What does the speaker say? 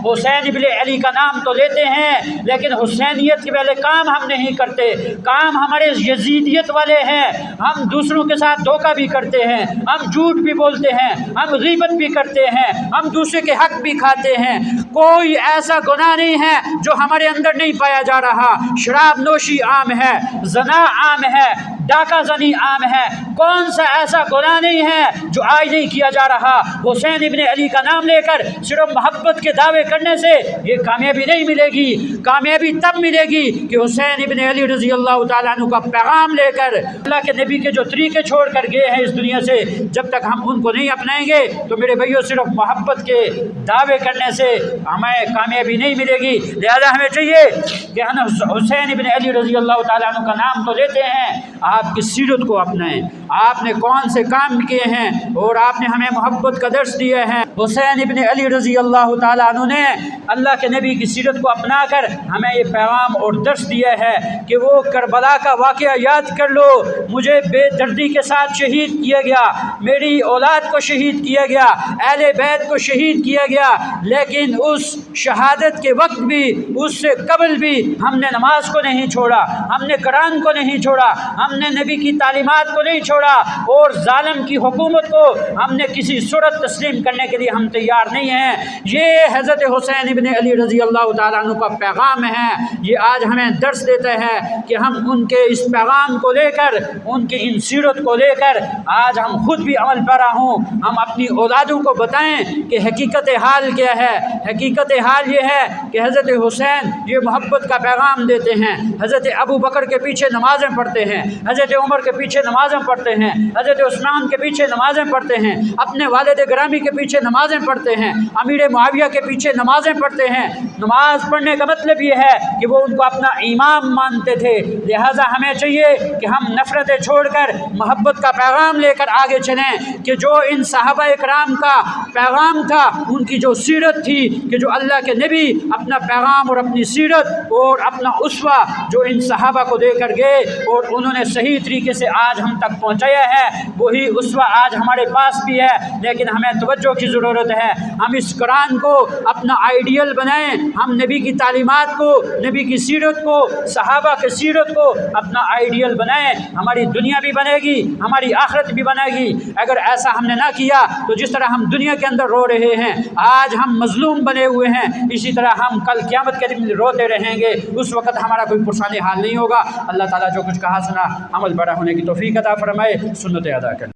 حسین ابن علی کا نام تو لیتے ہیں لیکن حسینیت کے پہلے کام ہم نہیں کرتے، کام ہمارے یزیدیت والے ہیں، ہم دوسروں کے ساتھ دھوکہ بھی کرتے ہیں، ہم جھوٹ بھی بولتے ہیں، ہم غیبت بھی کرتے ہیں، ہم دوسرے کے حق بھی کھاتے ہیں۔ کوئی ایسا گناہ نہیں ہے جو ہمارے اندر نہیں پایا جا رہا۔ شراب نوشی عام ہے، زنا عام ہے، ڈاکہ زنی عام ہے، کون سا ایسا گناہ نہیں ہے جو آج نہیں کیا جا رہا۔ حسین ابن علی کا نام لے کر صرف محبت کے دعوے کرنے سے یہ کامیابی نہیں ملے گی۔ کامیابی تب ملے گی کہ حسین ابن علی رضی اللہ تعالیٰ عنہ کا پیغام لے کر اللہ کے نبی کے جو طریقے چھوڑ کر گئے ہیں اس دنیا سے، جب تک ہم ان کو نہیں اپنائیں گے تو میرے بھائیوں صرف محبت کے دعوے کرنے سے ہمیں کامیابی نہیں ملے گی۔ لہذا ہمیں چاہیے کہ ہم حسین ابن علی رضی اللہ تعالیٰ عنہ کا نام تو لیتے ہیں، آپ کی سیرت کو اپنائیں، آپ نے کون سے کام کیے ہیں اور آپ نے ہمیں محبت کا درس دیا ہے۔ حسین ابن علی رضی اللہ تعالیٰ عنہ نے اللہ کے نبی کی سیرت کو اپنا کر ہمیں یہ پیغام اور درس دیا ہے کہ وہ کربلا کا واقعہ یاد کر لو، مجھے بے دردی کے ساتھ شہید کیا گیا، میری اولاد کو شہید کیا گیا، اہل بیت کو شہید کیا گیا، لیکن اس شہادت کے وقت بھی، اس سے قبل بھی ہم نے نماز کو نہیں چھوڑا، ہم نے قرآن کو نہیں چھوڑا، ہم نے نبی کی تعلیمات کو نہیں چھوڑا، اور ظالم کی حکومت کو ہم نے کسی صورت تسلیم کرنے کے لیے ہم تیار نہیں ہیں۔ یہ حضرت حسین ابن علی رضی اللہ تعالیٰ عنہ کا پیغام ہے۔ یہ آج ہمیں درس دیتا ہے کہ ہم ان کے اس پیغام کو لے کر، ان کی ان سیرت کو لے کر آج ہم خود بھی عمل پیرا ہوں، ہم اپنی اولادوں کو بتائیں کہ حقیقت حال کیا ہے۔ حقیقت حال یہ ہے کہ حضرت حسین یہ محبت کا پیغام دیتے ہیں، حضرت ابو بکر کے پیچھے نمازیں پڑھتے ہیں، حضرت عمر کے پیچھے نمازیں پڑھتے ہیں، حضرت عثمان کے پیچھے نمازیں پڑھتے ہیں، اپنے والد گرامی کے پیچھے نمازیں پڑھتے ہیں، امیر معاویہ کے پیچھے نمازیں پڑھتے ہیں۔ نماز پڑھنے کا مطلب یہ ہے کہ وہ ان کو اپنا امام مانتے تھے۔ لہٰذا ہمیں چاہیے کہ ہم نفرتیں چھوڑ کر محبت کا پیغام لے کر آگے چلیں کہ جو ان صحابہ اکرام کا پیغام تھا، ان کی جو سیرت تھی، کہ جو اللہ کے نبی اپنا پیغام اور اپنی سیرت اور اپنا اسوہ جو ان صحابہ کو دے کر گئے اور انہوں نے صحیح طریقے سے آج ہم تک پہنچایا ہے، وہی اسوہ آج ہمارے پاس بھی ہے۔ لیکن ہمیں توجہ کی ضرورت ہے، ہم اس قرآن کو اپنا آئیڈیل بنائیں، ہم نبی کی تعلیمات کو، نبی کی سیرت کو، صحابہ کی سیرت کو اپنا آئیڈیل بنائیں، ہماری دنیا بھی بنے گی، ہماری آخرت بھی بنے گی۔ اگر ایسا ہم نے نہ کیا تو جس طرح ہم دنیا کے اندر رو رہے ہیں، آج ہم مظلوم بنے ہوئے ہیں، اسی طرح ہم کل قیامت کے دن روتے رہیں گے، اس وقت ہمارا کوئی پرسان حال نہیں ہوگا۔ اللہ تعالیٰ جو کچھ کہا سنا عمل بڑا ہونے کی توفیق عطا فرمائے، سنتیں ادا کریں۔